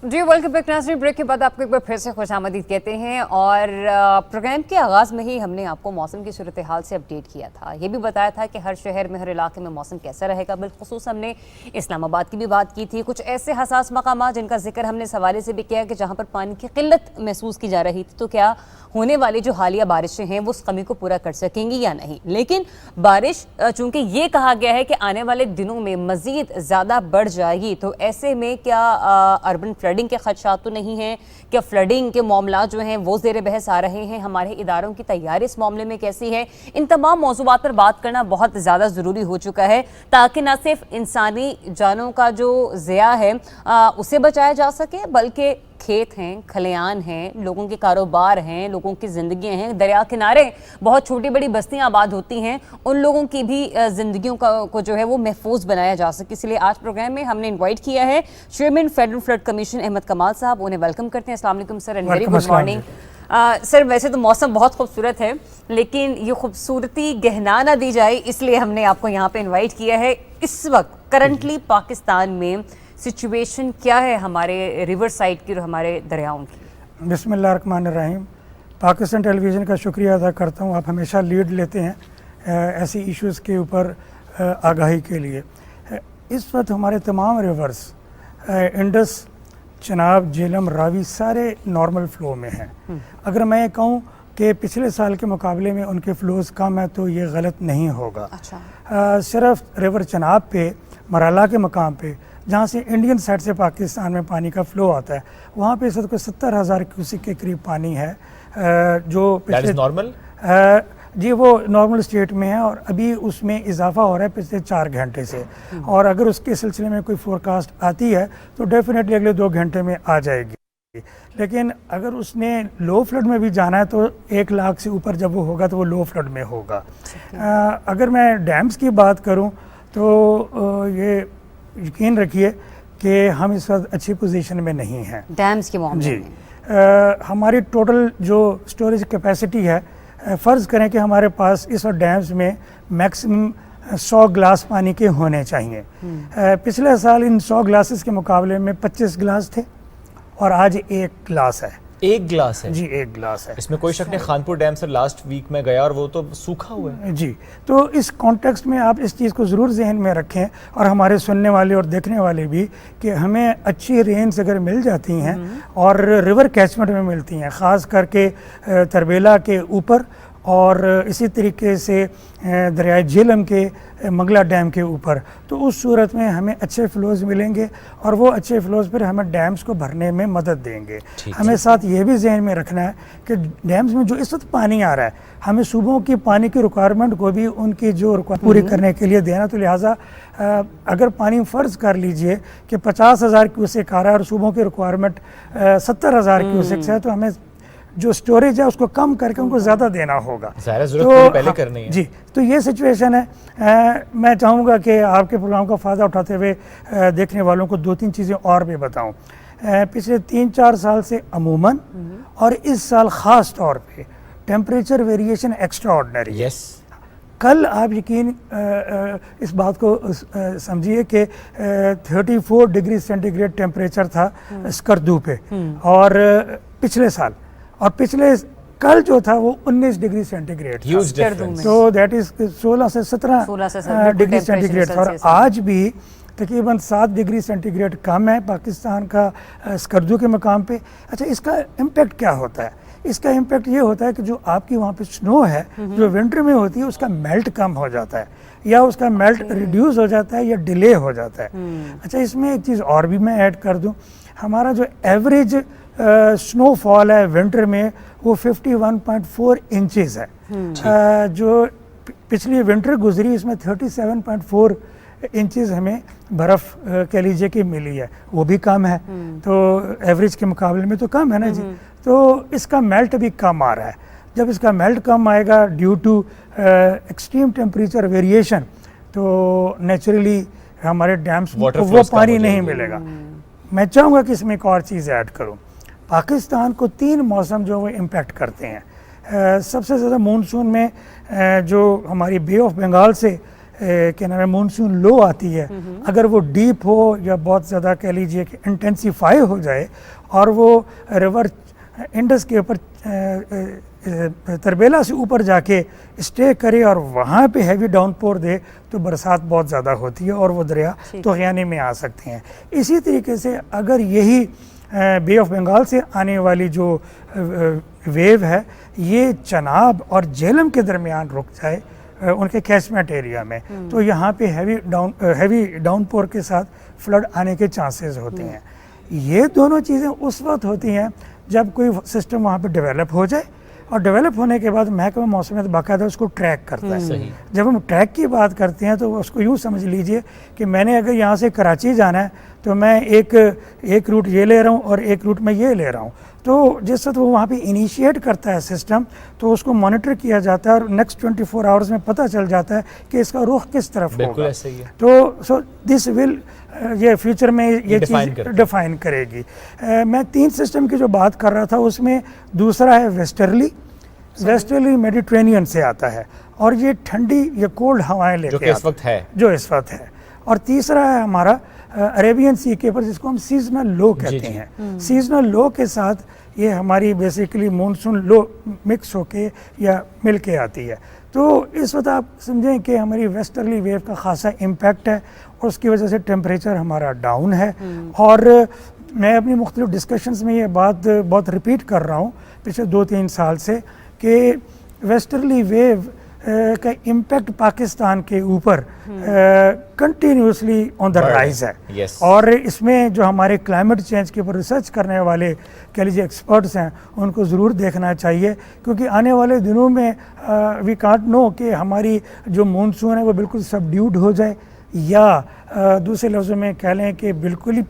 जी welcome back नाज़रीन। Break के बाद आपको एक बार फिर से खुशामदीद कहते हैं और प्रोग्राम के आगाज़ में ही हमने आपको मौसम की सूरत हाल से अपडेट किया था। ये भी बताया था कि हर शहर में, हर इलाके में मौसम कैसा रहेगा। बिलखुसूस हमने इस्लामाबाद की भी बात की थी, कुछ ऐसे हसास मकामात जिनका जिक्र हमने इस हवाले से भी किया कि जहाँ पर पानी की किल्लत महसूस की जा रही थी, तो क्या होने वाली जो हालिया बारिशें हैं वो उस कमी को पूरा कर सकेंगी या नहीं। लेकिन बारिश चूंकि ये कहा गया है कि आने वाले दिनों में मज़ीद ज़्यादा बढ़ जाएगी, तो ऐसे में क्या अर्बन फ्लडिंग के खदशात तो नहीं हैं? क्या फ्लडिंग के मामला जो हैं वो ज़ेर बहस आ रहे हैं? हमारे इदारों की तैयारी इस मामले में कैसी है? इन तमाम मौज़ूआत पर बात करना बहुत ज़्यादा ज़रूरी हो चुका है, ताकि न सिर्फ इंसानी जानों का जो ज़िया है उसे बचाया जा सके, बल्कि खेत हैं, खलियान हैं, लोगों के कारोबार हैं, लोगों की ज़िंदगियाँ हैं, दरिया किनारे बहुत छोटी बड़ी बस्तियाँ आबाद होती हैं, उन लोगों की भी ज़िंदगियों को जो है वो महफूज बनाया जा सके। इसलिए आज प्रोग्राम में हमने इनवाइट किया है chairman federal flood commission Ahmed Kamal sahab. उन्हें वेलकम करते हैं। अस्सलाम वालेकुम sir and very good morning. Sir, वैसे तो मौसम बहुत खूबसूरत है, लेकिन ये खूबसूरती गहना ना दी जाए, इसलिए हमने आपको यहाँ पे इन्वाइट किया है। इस वक्त करंटली पाकिस्तान में सिचुएशन क्या है हमारे रिवर साइड की और हमारे दरियाओं की? बिस्मिल्लाहिर्रहमानिर्रहीम। पाकिस्तान टेलीविज़न का शुक्रिया अदा करता हूँ, आप हमेशा लीड लेते हैं ऐसी इश्यूज़ के ऊपर आगाही के लिए। इस वक्त हमारे तमाम रिवर्स इंडस, चनाब, झेलम, रावी सारे नॉर्मल फ़्लो में हैं। अगर मैं कहूँ कि पिछले साल के मुकाबले में उनके फ़्लोज़ कम है तो ये गलत नहीं होगा। अच्छा। सिर्फ रिवर चनाब पे, मराला के मकाम पे, जहाँ से इंडियन साइड से पाकिस्तान में पानी का फ़्लो आता है, वहाँ पे इस वक्त 70,000 क्यूसिक के करीब पानी है, जो पिछले नॉर्मल जी वो नॉर्मल स्टेट में है और अभी उसमें इजाफा हो रहा है पिछले 4 घंटे से। और अगर उसके सिलसिले में कोई फोरकास्ट आती है तो डेफिनेटली अगले 2 घंटे में आ जाएगी। लेकिन अगर उसने लो फ्लड में भी जाना है तो 1 लाख से ऊपर जब वो होगा तो वो लो फ्लड में होगा। अगर मैं डैम्स की बात करूँ तो ये यकीन रखिए कि हम इस वक्त अच्छी पोजीशन में नहीं हैं डैम्स के मामले जी। में हमारी टोटल जो स्टोरेज कैपेसिटी है, फ़र्ज़ करें कि हमारे पास इस वक्त डैम्स में मैक्सिमम 100 गिलास पानी के होने चाहिए। पिछले साल इन 100 ग्लासेस के मुकाबले में 25 गिलास थे और आज 1 गिलास है। 1 गिलास है जी, 1 गिलास है। इसमें कोई शक नहीं। खानपुर डैम से लास्ट वीक में गया और वो तो सूखा हुआ है जी। तो इस कॉन्टेक्स्ट में आप इस चीज़ को ज़रूर जहन में रखें, और हमारे सुनने वाले और देखने वाले भी, कि हमें अच्छी रेंज अगर मिल जाती हैं और रिवर कैचमेंट में मिलती हैं, ख़ास करके तरबेला के ऊपर और इसी तरीके से दरियाए झेलम के मंगला डैम के ऊपर, तो उस सूरत में हमें अच्छे फ़्लोज़ मिलेंगे और वो अच्छे फ़्लोज़ फिर हमें डैम्स को भरने में मदद देंगे। हमें साथ ये भी जहन में रखना है कि डैम्स में जो इस वक्त पानी आ रहा है, हमें सूबों की पानी की रिक्वायरमेंट को भी उनकी जो पूरी करने के लिए देना। तो लिहाजा अगर पानी फ़र्ज़ कर लीजिए कि 50,000 क्यूसेक आ रहा है और सूबों की रिक्वायरमेंट 70,000 क्यूसेक है, तो हमें जो स्टोरेज है उसको कम करके उनको ज़्यादा देना होगा। तो पहले करनी है जी। तो ये सिचुएशन है। मैं चाहूँगा कि आपके प्रोग्राम का फ़ायदा उठाते हुए देखने वालों को 2-3 चीज़ें और भी बताऊँ। पिछले 3-4 साल से अमूमन और इस साल ख़ास तौर पे टेम्परेचर वेरिएशन एक्स्ट्रा ऑर्डिनरी। कल आप यकीन इस बात को समझिए कि 34 डिग्री सेंटीग्रेड टेम्परेचर था स्कर्दू पे, और पिछले साल और पिछले कल जो था वो 19 डिग्री सेंटीग्रेड था। तो दैट इज 16 से 17 डिग्री सेंटीग्रेड था। और आज भी तकरीबन 7 डिग्री सेंटीग्रेड कम है पाकिस्तान का स्कर्दू के मकाम पे। अच्छा, इसका इम्पेक्ट क्या होता है? इसका इम्पेक्ट ये होता है कि जो आपकी वहाँ पे स्नो है जो विंटर में होती है, उसका मेल्ट कम हो जाता है, या उसका मेल्ट रिड्यूस हो जाता है, या डिले हो जाता है। अच्छा, इसमें एक चीज़ और भी मैं ऐड कर दूँ। हमारा जो एवरेज स्नोफॉल है विंटर में वो 51.4 इंचेस है। जो पिछली विंटर गुजरी इसमें 37.4 इंचेस हमें बर्फ़ कह लीजिए कि मिली है, वो भी कम है। तो एवरेज के मुकाबले में तो कम है ना जी। तो इसका मेल्ट भी कम आ रहा है। जब इसका मेल्ट कम आएगा due to extreme temperature variation, तो नेचुरली हमारे डैम्स को वो पानी नहीं मिलेगा। मैं चाहूँगा कि इसमें एक और चीज़ ऐड करूँ। पाकिस्तान को 3 मौसम जो वो इम्पेक्ट करते हैं। सबसे ज़्यादा मानसून में जो हमारी बे ऑफ बंगाल से क्या नाम है मानसून लो आती है, अगर वो डीप हो या बहुत ज़्यादा कह लीजिए कि इंटेंसीफाई हो जाए और वो रिवर इंडस के ऊपर तरबेला से ऊपर जाके स्टे करे और वहाँ पे हैवी डाउनपोर दे तो बरसात बहुत ज़्यादा होती है और वो दरिया तोहियानी में आ सकते हैं। इसी तरीके से अगर यही बे ऑफ बंगाल से आने वाली जो वेव है ये चनाब और झेलम के दरमियान रुक जाए उनके कैचमेंट एरिया में, तो यहाँ पे हैवी डाउनपोर के साथ फ्लड आने के चांसेस होते हैं। ये दोनों चीज़ें उस वक्त होती हैं जब कोई सिस्टम वहाँ पे डेवलप हो जाए, और डेवलप होने के बाद महकमा मौसमियात बाकायदा उसको ट्रैक करता है। जब हम ट्रैक की बात करते हैं तो उसको यूँ समझ लीजिए कि मैंने अगर यहाँ से कराची जाना है तो मैं एक रूट ये ले रहा हूँ और एक रूट मैं ये ले रहा हूँ, तो जिस वक्त वो वहाँ पे इनिशिएट करता है सिस्टम तो उसको मॉनिटर किया जाता है और नेक्स्ट 24 आवर्स में पता चल जाता है कि इसका रुख किस तरफ होगा। ऐसे ही है। तो सो दिस विल ये फ्यूचर में ये चीज़ डिफाइन करेगी। मैं 3 सिस्टम की जो बात कर रहा था उसमें दूसरा है वेस्टर्ली मेडिटेरेनियन से आता है और ये ठंडी या कोल्ड हवाएं लेके जो इस वक्त है, और तीसरा है हमारा अरेबियन सी के ऊपर जिसको हम सीजनल लो कहते हैं। सीजनल लो के साथ ये हमारी बेसिकली मानसून लो मिक्स होके या मिल के आती है। तो इस वक्त आप समझें कि हमारी वेस्टर्ली वेव का खासा इम्पैक्ट है और उसकी वजह से टेम्परेचर हमारा डाउन है। और मैं अपनी मुख्तलिफ डिस्कशंस में ये बात बहुत रिपीट कर रहा हूँ पिछले 2-3 साल से कि वेस्टर्ली वेव का इम्पैक्ट पाकिस्तान के ऊपर कंटिन्यूसली ऑन द राइज है। और इसमें जो हमारे क्लाइमेट चेंज के ऊपर रिसर्च करने वाले कह लीजिए एक्सपर्ट्स हैं उनको ज़रूर देखना चाहिए, क्योंकि आने वाले दिनों में वी कांट नो कि हमारी जो मानसून है वो बिल्कुल सबड्यूड हो जाए या दूसरे लफ्ज़ों में कह लें कि बिल्कुल ही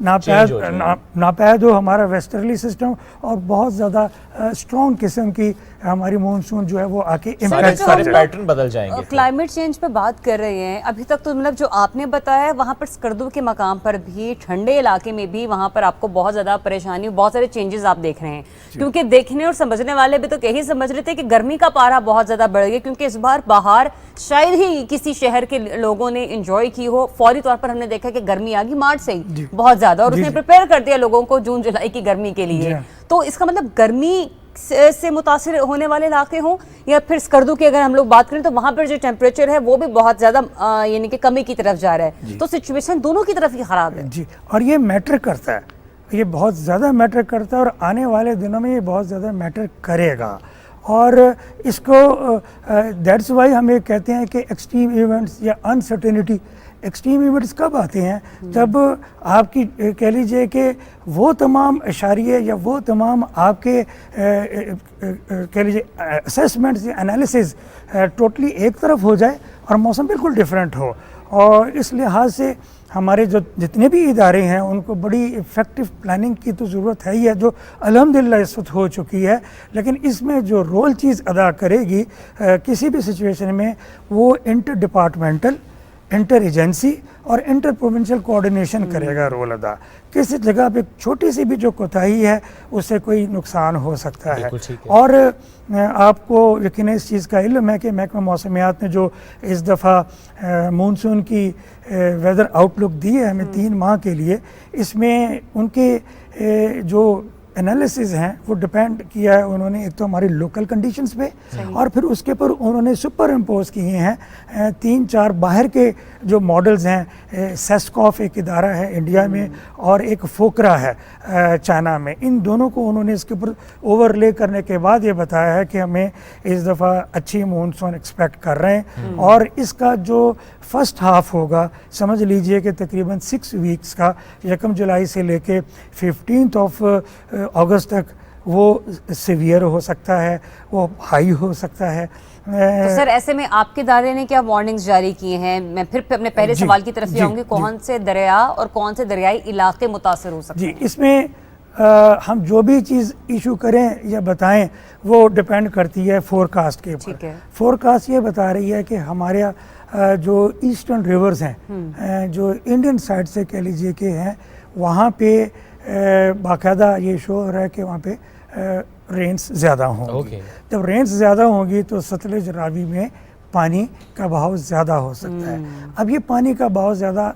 नापैद हो हमारा वेस्टर्ली सिस्टम और बहुत ज़्यादा स्ट्रॉन्ग किस्म की हमारी मानसून जो है वो आके इम्पैक्ट सारे पैटर्न बदल जाएंगे। क्लाइमेट चेंज पे बात कर रहे हैं अभी तक, तो मतलब जो आपने बताया वहाँ पर स्कर्दू के मकाम पर भी ठंडे इलाके में भी वहाँ पर आपको बहुत ज़्यादा परेशानी, बहुत सारे चेंजेस आप देख रहे हैं, क्योंकि देखने और समझने वाले भी तो यही समझ रहे थे कि गर्मी का पारा बहुत ज़्यादा बढ़ गया, क्योंकि इस बार बाहर शायद ही किसी शहर के लोगों ने इंजॉय की हो। फौरी तौर पर हमने देखा कि गर्मी आ गई मार्च से ही बहुत ज्यादा, और उसने प्रिपेयर कर दिया लोगों को जून जुलाई की गर्मी के लिए। तो इसका मतलब गर्मी से मुतासिर होने वाले इलाके हों या फिर स्कर्दू की अगर हम लोग बात करें तो वहां पर जो टेम्परेचर है वो भी बहुत ज्यादा यानी कि कमी की तरफ जा रहा है, तो सिचुएशन दोनों की तरफ ही खराब है जी। और ये मैटर करता है, ये बहुत ज़्यादा मैटर करता है और आने वाले दिनों में ये बहुत ज़्यादा मैटर करेगा। और इसको दैट्स वाई हम ये कहते हैं कि एक्सट्रीम इवेंट्स या अनसर्टेनिटी, एक्सट्रीम इवेंट्स कब आते हैं जब आपकी कह लीजिए कि वो तमाम इशारिये या वो तमाम आपके कह लीजिए असेसमेंट्स या एनालिसिस टोटली एक तरफ हो जाए और मौसम बिल्कुल डिफरेंट हो। और इस लिहाज से हमारे जो जितने भी इदारे हैं उनको बड़ी इफ़ेक्टिव प्लानिंग की तो ज़रूरत है ही है, जो अल्हम्दुलिल्लाह इस वक्त हो चुकी है। लेकिन इसमें जो रोल चीज़ अदा करेगी किसी भी सिचुएशन में वो इंटर डिपार्टमेंटल, इंटर एजेंसी और इंटर प्रोविंशियल कोऑर्डिनेशन करेगा रोल अदा। किसी जगह पे छोटी सी भी जो कोताही है उससे कोई नुकसान हो सकता है। और आपको यकीन इस चीज़ का इल्म है कि महकमा मौसमियात ने जो इस दफ़ा मानसून की वेदर आउटलुक दी है हमें 3 माह के लिए, इसमें उनके जो एनालिसिस हैं वो डिपेंड किया है उन्होंने एक तो हमारी लोकल कंडीशंस पे और फिर उसके ऊपर उन्होंने सुपर इम्पोज किए हैं 3-4 बाहर के जो मॉडल्स हैं। सेस्कॉफ एक इदारा है इंडिया में और एक फोकरा है चाइना में, इन दोनों को उन्होंने इसके ऊपर ओवरले करने के बाद ये बताया है कि हमें इस दफ़ा अच्छी मानसून एक्सपेक्ट कर रहे हैं। और इसका जो फर्स्ट हाफ होगा समझ लीजिए कि तकरीबन 6 वीक्स का 1 जुलाई से लेके 15 अगस्त तक वो सीवियर हो सकता है, वो हाई हो सकता है। तो सर ऐसे में आपके दायरे ने क्या वार्निंग्स जारी किए हैं? मैं फिर अपने पहले सवाल की तरफ जाऊंगी, कौन से दरिया और कौन से दरियाई इलाके मुतासर हो सकते हैं? जी, इसमें हम जो भी चीज़ इशू करें या बताएं वो डिपेंड करती है फोरकास्ट के ऊपर। फोरकास्ट ये बता रही है कि हमारे जो ईस्टर्न रिवर्स हैं जो इंडियन साइड से कह लीजिए कि हैं, वहाँ पे बाकायदा ये शो हो रहा है कि वहाँ पे रेंस ज़्यादा होंगी। जब रेंस ज़्यादा होंगी तो सतलुज रावी में पानी का बहाव ज़्यादा हो सकता है। अब ये पानी का बहाव ज़्यादा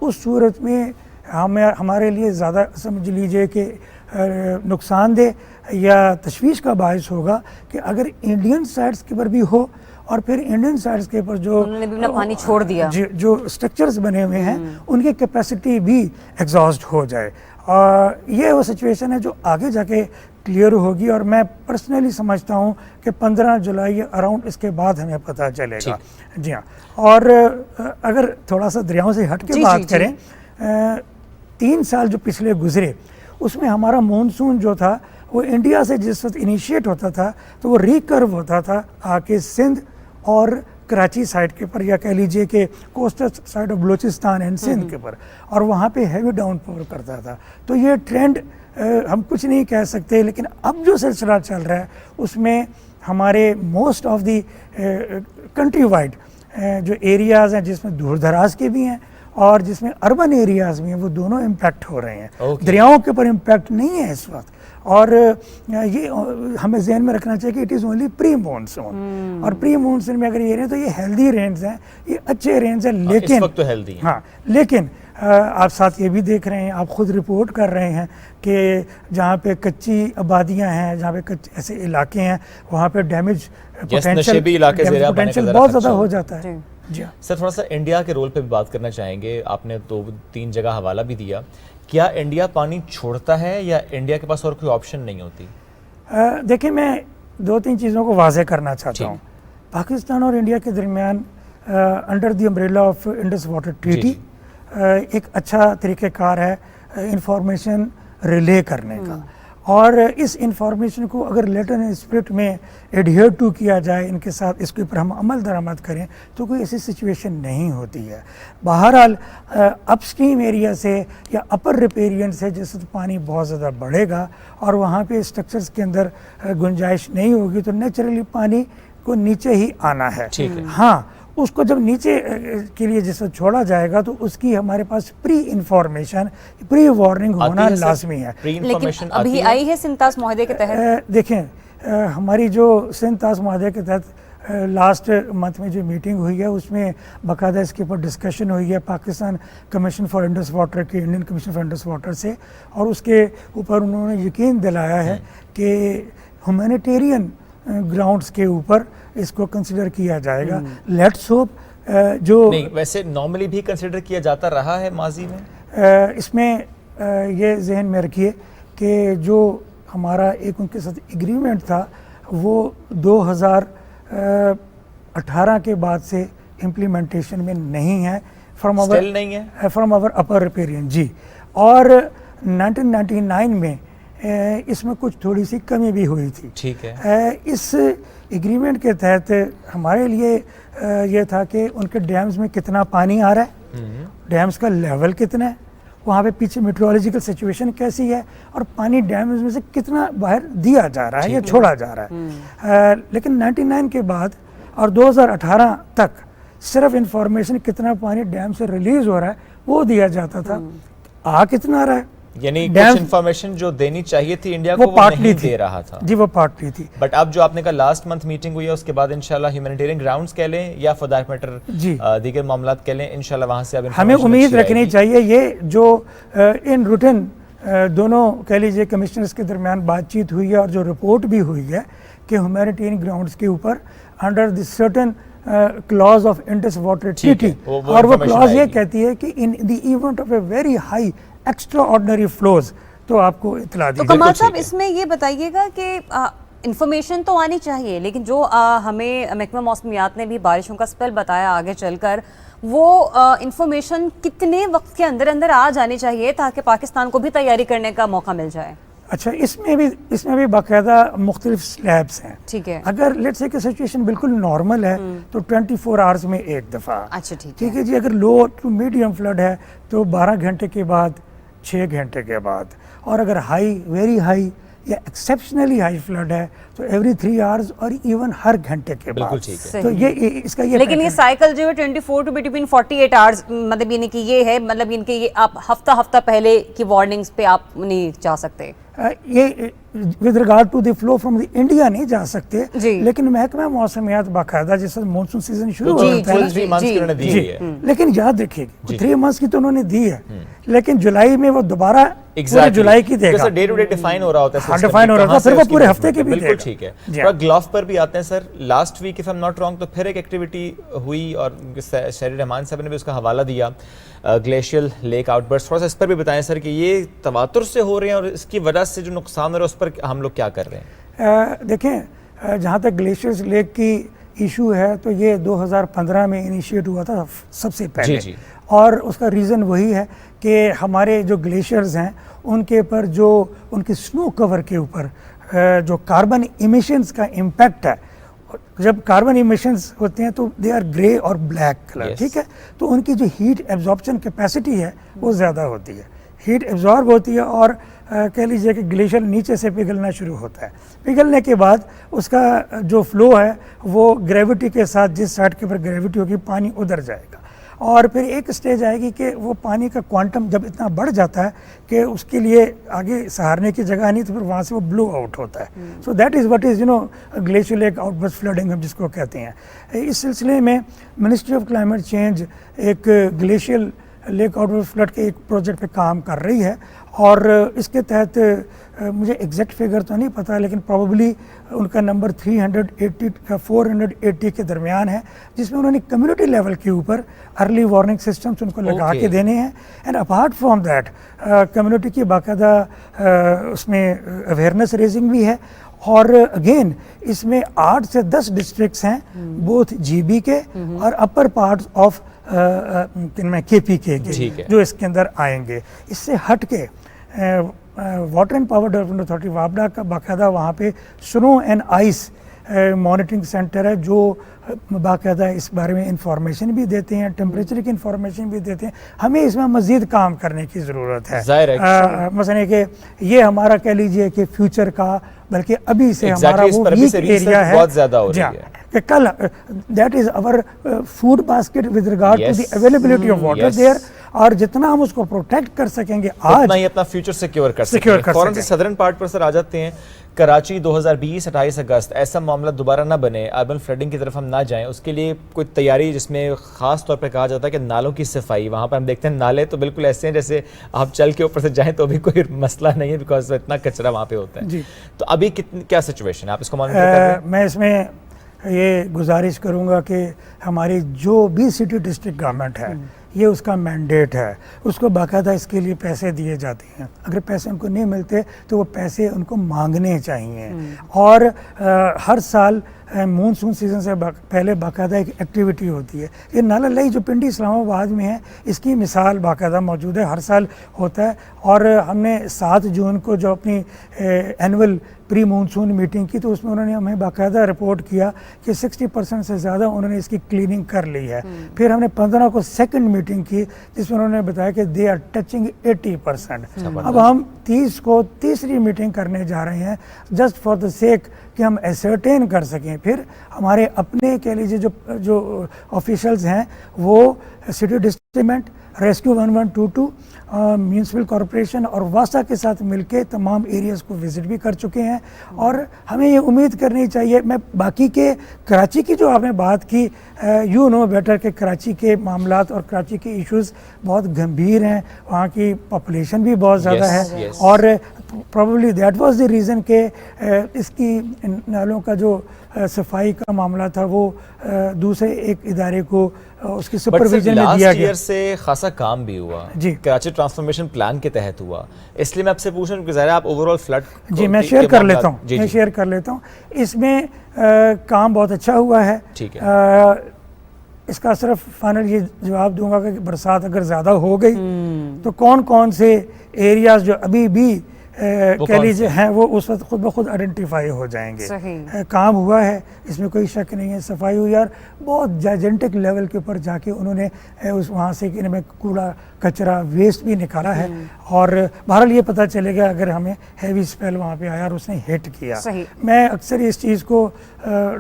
उस सूरत में हमारे लिए ज़्यादा समझ लीजिए कि नुकसानदेह या तशवीश का बायस होगा कि अगर इंडियन साइड्स के ऊपर भी हो और फिर इंडियन साइड्स के ऊपर जो उन्होंने भी अपना पानी छोड़ दिया, जो स्ट्रक्चर्स बने हुए हैं उनकी कैपेसिटी भी एग्जॉस्ट हो जाए। ये वो सिचुएशन है जो आगे जाके क्लियर होगी और मैं पर्सनली समझता हूँ कि 15 जुलाई अराउंड इसके बाद हमें पता चलेगा। जी हाँ, और अगर थोड़ा सा दरियाओं से हट के बात करें, 3 साल जो पिछले गुजरे उसमें हमारा मानसून जो था वो इंडिया से जिस वक्त इनिशिएट होता था तो वो रिकर्व होता था आके सिंध और कराची साइड के ऊपर, या कह लीजिए कि coastal side of Balochistan and Sindh के ऊपर, और वहाँ पे हैवी डाउनपोर करता था। तो ये ट्रेंड हम कुछ नहीं कह सकते, लेकिन अब जो सिलसिला चल रहा है उसमें हमारे most of the country wide जो एरियाज़ हैं जिसमें दूर दराज के भी हैं और जिसमें अर्बन एरियाज़ भी हैं, वो दोनों इम्पैक्ट हो रहे हैं। दरियाओं के ऊपर इम्पैक्ट नहीं है इस वक्त, और ये हमें जहन में रखना चाहिए कि it is only pre monsoon, और प्री मानसून में अगर ये रहे तो ये हेल्दी रेंज हैं, ये अच्छे रेंज हैं, लेकिन इस वक्त तो हेल्दी है। हाँ, लेकिन आप साथ ये भी देख रहे हैं, आप खुद रिपोर्ट कर रहे हैं कि जहाँ पे कच्ची आबादियाँ हैं, जहाँ पे ऐसे इलाके हैं, वहाँ पे डैमेज पोटेंशियल बहुत ज़्यादा हो जाता है। जी सर, थोड़ा सा इंडिया के रोल पे भी बात करना चाहेंगे। आपने 2-3 जगह हवाला भी दिया, क्या इंडिया पानी छोड़ता है या इंडिया के पास और कोई ऑप्शन नहीं होती? देखिए, मैं 2-3 चीज़ों को वाज़ेह करना चाहता हूँ। पाकिस्तान और इंडिया के दरमियान under the umbrella of Indus water treaty एक अच्छा तरीक़ेकार है इंफॉर्मेशन रिले करने का, और इस इंफॉर्मेशन को अगर लेटर एंड स्पिरिट में एडहियर टू किया जाए, इनके साथ इसके ऊपर हम अमल दरामद करें तो कोई ऐसी सिचुएशन नहीं होती है। बहरहाल अपस्ट्रीम एरिया से या अपर रिपेरियन से जिस पानी बहुत ज़्यादा बढ़ेगा और वहाँ पे स्ट्रक्चर्स के अंदर गुंजाइश नहीं होगी तो नेचुरली पानी को नीचे ही आना है। हाँ, उसको जब नीचे के लिए जिसे छोड़ा जाएगा तो उसकी हमारे पास प्री इंफॉर्मेशन, प्री वार्निंग होना लाजमी है। लेकिन अभी आई है सिंतास माहदे के तहत? देखें, हमारी जो सिंतास माहदे के तहत लास्ट मंथ में जो मीटिंग हुई है उसमें बाकायदा इसके ऊपर डिस्कशन हुई है Pakistan commission for Indus water के Indian commission for Indus water से, और उसके ऊपर उन्होंने यकीन दिलाया है कि ह्यूमैनिटेरियन ग्राउंड्स के ऊपर इसको कंसिडर किया जाएगा। लेट्स होप जो नहीं, वैसे नॉर्मली भी कंसिडर किया जाता रहा है माजी में। इसमें ये जहन में रखिए कि जो हमारा एक उनके साथ एग्रीमेंट था वो 2018 के बाद से इम्प्लीमेंटेशन में नहीं है फ्रॉम आवर अपर रिपेरियन जी, और 1999 में इसमें कुछ थोड़ी सी कमी भी हुई थी। ठीक है। इस एग्रीमेंट के तहत हमारे लिए ये था कि उनके डैम्स में कितना पानी आ रहा है, डैम्स का लेवल कितना है, वहाँ पे पीछे मेट्रोलॉजिकल सिचुएशन कैसी है, और पानी डैम्स में से कितना बाहर दिया जा रहा है या छोड़ा जा रहा है। लेकिन 99 के बाद और 2018 तक सिर्फ इंफॉर्मेशन कितना पानी डैम से रिलीज हो रहा है वो दिया जाता था, आ कितना रहा है, यानी कुछ इंफॉर्मेशन जो देनी चाहिए थी इंडिया को वो नहीं दे रहा था। जी, वो पार्टली थी। बट अब जो आपने कहा लास्ट मंथ मीटिंग हुई है उसके बाद इंशाल्लाह ह्यूमैनिटेरियन ग्राउंड्स कह लें या फॉर दैट मैटर दीगर मामलात कह लें, इंशाल्लाह वहां से अब हमें उम्मीद रखनी चाहिए ये जो इन रिटन दोनों कह लीजिए कमिश्नर्स के दरमियान बातचीत हुई है और जो रिपोर्ट भी हुई है कि ह्यूमैनिटेरियन ग्राउंड्स के ऊपर under the certain clause of Indus water treaty, और वो क्लॉज ये कहती है कि in the event of a very high extraordinary flows तो आपको इतला दी। तो कमाल साहब, इसमें ये बताइएगा कि इन्फॉर्मेशन तो आनी चाहिए, लेकिन जो हमें महकमा मौसमियात ने भी बारिशों का स्पेल बताया आगे चलकर, वो इन्फॉर्मेशन कितने वक्त के अंदर अंदर आ जानी चाहिए ताकि पाकिस्तान को भी तैयारी करने का मौका मिल जाए? अच्छा, इसमें भी बाकायदा मुख्तलिफ स्लैब्स हैं। ठीक है। अगर लेट्स से कि सिचुएशन बिल्कुल नॉर्मल है तो 24 आवर्स में एक दफ़ा। अच्छा, ठीक है जी। अगर लो टू मीडियम फ्लड है तो 12 घंटे के बाद, 6 घंटे के बाद, और अगर हाई, वेरी हाई या एक्सेप्शनली हाई फ्लड है तो एवरी 3 आवर्स और इवन हर घंटे के बाद। तो ये इसका ये लेकिन ये साइकिल जो है 24 टू बिटवीन 48 आवर्स, मतलब यानी कि ये है, मतलब इनके ये आप हफ्ता पहले की वार्निंग्स पे आप नहीं जा सकते। ये with regard to the flow from the India नहीं जा सकते, जी। लेकिन महकमा मौसमियात बाकायदा जैसे मानसून सीजन शुरू हो जी, जाता है जी, ना, 3 months की उन्होंने दी जी, हुई है। लेकिन याद रखिएगा जी। 3 months की तो उन्होंने दी है, लेकिन जुलाई में वो दोबारा पूरे Exactly. जुलाई की देगा। जैसे डे टू डे डिफाइन हो रहा होता है हाँ, system define कि हो रहा कहाँ था, से फिर वो उसकी पूरे movement हफ्ते की है। भी बिल्कुल देगा। ठीक है। जी थोड़ा हाँ। ग्लॉफ पर भी आते हैं sir. Last week if I am not wrong तो फिर एक एक्टिविटी हुई और शहरी रहमान साहब ने भी उसका हवाला दिया, ग्लेशियल लेक आउटबर्स्ट। थोड़ा सा इस पर भी बताएं सर कि ये तवातुर से हो रहे हैं और इसकी वजह से जो नुकसान हो रहा है उस पर हम लोग क्या कर रहे हैं? देखें, जहाँ तक ग्लेशियर्स लेक की इशू है तो ये 2015 में इनिशिएट हुआ था सबसे पहले। जी। और उसका रीज़न वही है कि हमारे जो ग्लेशियर्स हैं उनके ऊपर जो उनके स्नो कवर के ऊपर जो कार्बन इमिशंस का इम्पैक्ट है, जब कार्बन इमिशंस होते हैं तो दे आर ग्रे और ब्लैक कलर, Yes. ठीक है, तो उनकी जो हीट एब्जॉर्प्शन कैपेसिटी है वो ज़्यादा होती है, हीट एब्जॉर्ब होती है और कह लीजिए कि ग्लेशियर नीचे से पिघलना शुरू होता है। पिघलने के बाद उसका जो फ्लो है वो ग्रेविटी के साथ, जिस साइड के ऊपर ग्रेविटी होगी पानी उधर जाएगा और फिर एक स्टेज आएगी कि वो पानी का क्वांटम जब इतना बढ़ जाता है कि उसके लिए आगे सहारने की जगह नहीं, तो फिर वहाँ से वो ब्लो आउट होता है। So that is what is glacier lake outburst flooding हम जिसको कहते हैं। इस सिलसिले में मिनिस्ट्री ऑफ क्लाइमेट चेंज एक ग्लेशियर लेक आउटबर्स्ट फ्लड के एक प्रोजेक्ट पे काम कर रही है और इसके तहत मुझे एग्जैक्ट फिगर तो नहीं पता, लेकिन प्रॉबली उनका नंबर 380 का 480 के दरमियान है, जिसमें उन्होंने कम्युनिटी लेवल के ऊपर अर्ली वार्निंग सिस्टम्स उनको लगा के देने हैं। And apart from that community की बाकायदा उसमें अवेयरनेस रेजिंग भी है। और अगेन इसमें 8 से 10 डिस्ट्रिक्ट्स हैं, बोथ जीबी के और अपर पार्ट्स ऑफ KPK के जो इसके अंदर आएंगे। इससे हट के water and power development authority वापडा का बाकायदा वहाँ पे snow and ice monitoring centre है जो बाकायदा इस बारे में इंफॉर्मेशन भी देते हैं, टेम्परेचर की इंफॉर्मेशन भी देते हैं। हमें इसमें मज़ीद काम करने की ज़रूरत है। मसलन कि ये हमारा कह लीजिए कि फ्यूचर का, बल्कि अभी से हमारा वो वीक एरिया है बहुत ज़्यादा हो रही है कि कल that is our food basket with regard to the availability of water there, और जितना हम उसको प्रोटेक्ट कर सकेंगे आज उतना ही अपना फ्यूचर सिक्योर कर सकेंगे। फौरन से सदर्न पार्ट पर सर आ जाते हैं। कराची 2020 28 अगस्त ऐसा मामला दोबारा ना बने, अर्बन फ्लडिंग की तरफ हम ना जाएं, उसके लिए कोई तैयारी जिसमें ख़ास तौर पे कहा जाता है कि नालों की सफाई। वहाँ पर हम देखते हैं नाले तो बिल्कुल ऐसे हैं जैसे आप चल के ऊपर से जाएं तो भी कोई मसला नहीं है, बिकॉज इतना कचरा वहाँ पे होता है। तो अभी क्या सिचुएशन है, आप इसको मॉनिटर कर रहे हैं? मैं इसमें ये गुजारिश करूँगा कि हमारी जो भी सिटी डिस्ट्रिक्ट गवर्नमेंट है, ये उसका मैंडेट है, उसको बाकायदा इसके लिए पैसे दिए जाते हैं। अगर पैसे उनको नहीं मिलते तो वो पैसे उनको मांगने चाहिए। और हर साल मानसून सीज़न से पहले बाकायदा एक एक्टिविटी होती है। ये नाला लई जो पिंडी इस्लामाबाद में है, इसकी मिसाल बाकायदा मौजूद है, हर साल होता है। और हमने 7 जून को जो अपनी एनुअल प्री मानसून मीटिंग की तो उसमें उन्होंने हमें बाकायदा रिपोर्ट किया कि 60% से ज़्यादा उन्होंने इसकी क्लीनिंग कर ली है। फिर हमने 15 को सेकंड मीटिंग की जिसमें उन्होंने बताया कि दे आर टचिंग 80%। अब हम 30 को तीसरी मीटिंग करने जा रहे हैं जस्ट फॉर द सेक कि हम एसर्टेन कर सकें। फिर हमारे अपने कह लीजिए जो ऑफिशियल्स हैं वो city district rescue 1122 municipal corporation और वासा के साथ मिलके तमाम एरियाज़ को विज़िट भी कर चुके हैं। और हमें ये उम्मीद करनी चाहिए, मैं बाकी के कराची की जो आपने बात की, यू नो बेटर कि कराची के मामलात और कराची के इश्यूज़ बहुत गंभीर हैं, वहाँ की पॉपुलेशन भी बहुत ज़्यादा है। और probably that was the reason कि इसकी नालों का जो सफाई का मामला था वो दूसरे एक इदारे को उसकी सुपरविजन में दिया गया। से खासा काम भी हुआ जी, कराची ट्रांसफॉर्मेशन प्लान के तहत हुआ। इसलिए मैं आपसे पूछ रहा हूँ कि ज़रा आप ओवरऑल फ्लड जी मैं शेयर कर लेता हूँ। इसमें काम बहुत अच्छा हुआ है। ठीक है। इसका सिर्फ फाइनल ये जवाब दूंगा कि बरसात अगर ज़्यादा हो गई तो कौन कौन से एरियाज जो अभी भी कह लीजिए हैं वो उस वक्त खुद ब खुद आइडेंटिफाई हो जाएंगे। काम हुआ है, इसमें कोई शक नहीं है। सफाई हुई यार, बहुत जाइजेंटिक लेवल के ऊपर जाके उन्होंने उस वहाँ से इनमें कूड़ा कचरा वेस्ट भी निकाला है। और बहरहाल ये पता चलेगा अगर हमें हैवी स्पेल वहाँ पे आया और उसने हिट किया। मैं अक्सर इस चीज़ को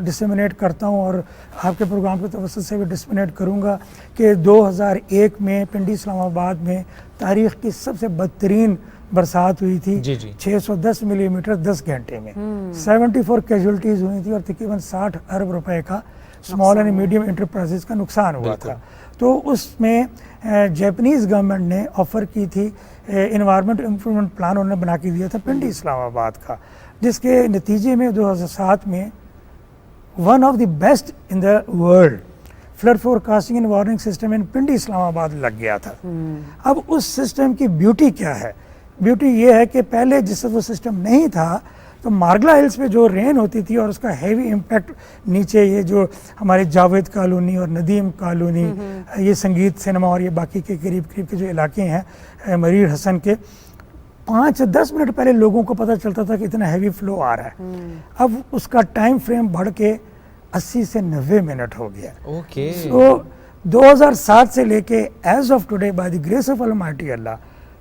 डिसमिनेट करता हूँ और आपके प्रोग्राम के तवज्जुह से भी डिसमिनेट करूँगा कि 2001 में पिंडी इस्लामाबाद में तारीख़ की सबसे बदतरीन बरसात हुई थी, जी जी 610 मिलीमीटर 10 घंटे में 74 कैजुअलिटीज हुई थी और तकरीबन 60 अरब रुपए का स्मॉल एंड मीडियम इंटरप्राइजेस का नुकसान हुआ था। तो उसमें जापानीज़ गवर्नमेंट ने ऑफ़र की थी इन्वायरमेंट इम्प्रूवमेंट प्लान उन्होंने बना के दिया था पिंडी इस्लामाबाद का, जिसके नतीजे में 2007 में one of the best in the world flood forecasting and warning system in Pindi Islamabad लग गया था। अब उस सिस्टम की ब्यूटी क्या है? ब्यूटी ये है कि पहले जिससे वो सिस्टम नहीं था तो मार्गला हिल्स पे जो रेन होती थी और उसका हैवी इम्पैक्ट नीचे ये जो हमारे जावेद कॉलोनी और नदीम कॉलोनी, ये संगीत सिनेमा और ये बाकी के करीब करीब के जो इलाके हैं मरीर हसन के, 5-10 मिनट पहले लोगों को पता चलता था कि इतना हैवी फ्लो आ रहा है। अब उसका टाइम फ्रेम बढ़ के 80 से 90 मिनट हो गया। ओके। तो 2007 से लेके as of today by the grace of almighty Allah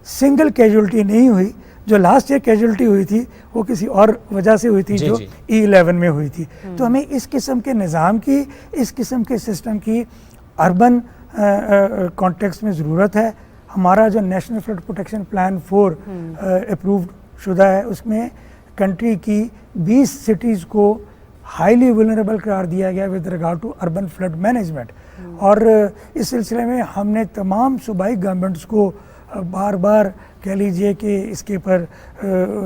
single casualty नहीं हुई। जो लास्ट ईयर कैजुअलिटी हुई थी वो किसी और वजह से हुई थी, जो E11 में हुई थी। तो हमें इस किस्म के निज़ाम की, इस किस्म के सिस्टम की अर्बन कॉन्टेक्स्ट में ज़रूरत है। हमारा जो national flood protection plan 4 approved शुदा है, उसमें कंट्री की 20 सिटीज़ को हाईली वुलनरेबल करार दिया गया with regard to urban flood management. और इस सिलसिले में हमने तमाम सूबाई गवर्नमेंट्स को बार बार कह लीजिए कि इसके ऊपर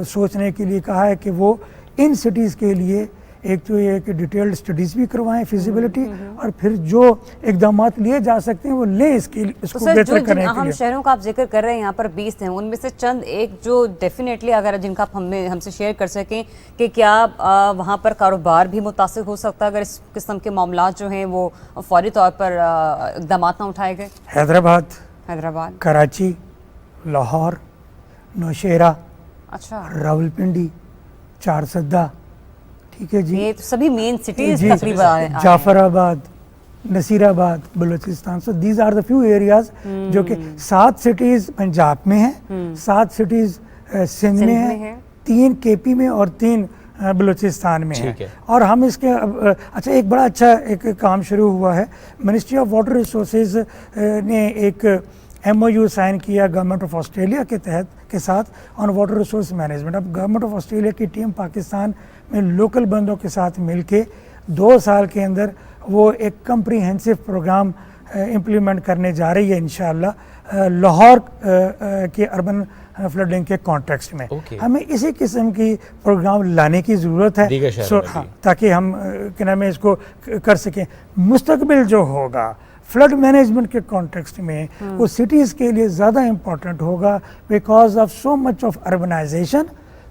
सोचने के लिए कहा है कि वो इन सिटीज़ के लिए एक तो ये कि डिटेल्ड स्टडीज़ भी करवाएं फिजिबिलिटी, और फिर जो इकदाम लिए जा सकते हैं वो लें इसके लिए, इसको बेहतर करने के लिए। हम शहरों का आप जिक्र कर रहे हैं, यहाँ पर 20 हैं, उनमें से चंद एक जो डेफिनेटली अगर जिनका आप हमसे शेयर कर सकें कि क्या वहाँ पर कारोबार भी मुतासिर हो सकता है अगर इस किस्म के मामला जो हैं वो फौरी तौर पर इकदाम ना उठाए गए? हैदराबाद, कराची, लाहौर, नौशेरा, अच्छा, रावलपिंडी, चारसद्दा, ठीक है जी, ये तो सभी मेन सिटीज तकरीबन, Jafarabad, Nasirabad, Balochistan. So these are the few areas जो कि 7 सिटीज पंजाब में हैं, 7 सिटीज सिंध में हैं, 3 केपी में और 3 बलूचिस्तान में है। और हम इसके अच्छा एक बड़ा अच्छा एक काम शुरू हुआ है। मिनिस्ट्री ऑफ वाटर रिसोर्सेज ने एक MOU साइन किया गवर्नमेंट ऑफ ऑस्ट्रेलिया के तहत के साथ ऑन वाटर रिसोर्स मैनेजमेंट। अब गवर्नमेंट ऑफ ऑस्ट्रेलिया की टीम पाकिस्तान में लोकल बंदों के साथ मिलके 2 साल के अंदर वो एक कम्प्रीहेंसिव प्रोग्राम इम्प्लीमेंट करने जा रही है इंशाअल्लाह लाहौर के अर्बन फ्लडिंग के कॉन्टेक्स्ट में। हमें इसी किस्म की प्रोग्राम लाने की ज़रूरत है ताकि हम क्या नाम है इसको कर सकें। मुस्तकबिल जो होगा फ्लड मैनेजमेंट के कॉन्टेक्स्ट में वो सिटीज़ के लिए ज़्यादा इम्पॉर्टेंट होगा because of so much of urbanization,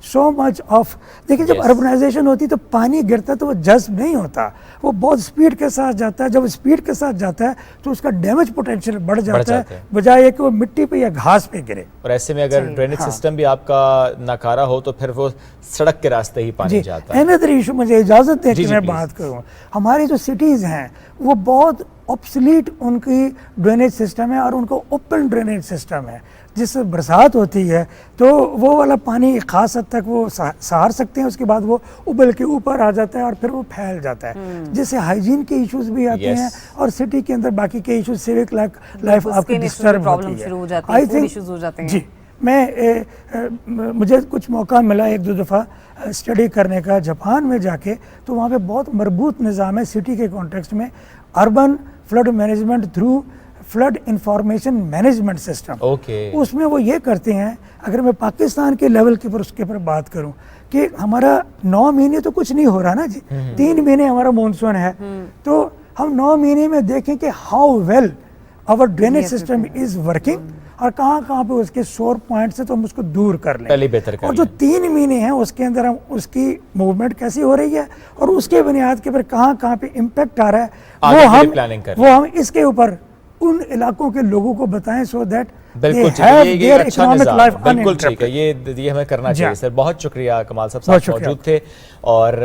so much of, देखिए जब अर्बनाइजेशन होती है तो पानी गिरता है तो वो जज्ब नहीं होता, वो बहुत स्पीड के साथ जाता है। जब स्पीड के साथ जाता है तो उसका डैमेज पोटेंशियल बढ़ जाता है बजाय कि वो मिट्टी पे या घास पे गिरे। और ऐसे में अगर ड्रेनेज सिस्टम भी आपका नाकारा हो तो फिर वो सड़क के रास्ते ही पानी जाता है। अनदर इशू, मुझे इजाज़त है कि मैं बात करूँ, हमारी जो सिटीज़ हैं वो बहुत ऑब्सलीट उनकी ड्रेनेज सिस्टम है और उनका ओपन ड्रेनेज सिस्टम है। जिससे बरसात होती है तो वो वाला पानी खास हद तक वो सहार सकते हैं, उसके बाद वो उबल के ऊपर आ जाता है और फिर वो फैल जाता है, जिससे हाइजीन के इश्यूज भी आते हैं और सिटी के अंदर बाकी के इश्यूज, सिविक लाइफ आपकी डिस्टर्ब होती है। आई थिंक जी मुझे कुछ मौका मिला 1-2 दफ़ा स्टडी करने का जापान में जाके, तो वहाँ पे बहुत मरबूत निज़ाम है सिटी के कॉन्टेक्स्ट में, urban flood management through flood information management system. उसमें वो ये करते हैं, अगर मैं पाकिस्तान के लेवल के ऊपर उसके ऊपर बात करूं कि हमारा 9 महीने तो कुछ नहीं हो रहा ना जी, 3 महीने हमारा मानसून है, तो हम 9 महीने में देखें कि how well our drainage system is working और कहाँ कहाँ पे उसके शोर पॉइंट से तो हम उसको दूर कर लें और जो 3 महीने हैं उसके अंदर हम उसकी मूवमेंट कैसी हो रही है और उसके बुनियाद के ऊपर कहाँ कहाँ पे इम्पैक्ट आ रहा है वो हम इसके ऊपर उन इलाकों के लोगों को बताएं सो दैट बिल्कुल ठीक है, ये हमें करना चाहिए सर। बहुत शुक्रिया कमाल साहब मौजूद थे और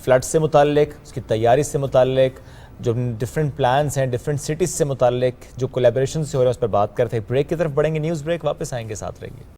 फ्लड से मुताल्लिक, उसकी तैयारी से मुताल्लिक, जो डिफरेंट प्लान्स हैं डिफरेंट सिटीज़ से मुताल्लिक जो कोलैबोरेशन से हो रहा है उस पर बात करते हैं। ब्रेक की तरफ बढ़ेंगे, न्यूज़ ब्रेक, वापस आएंगे, साथ रहिए।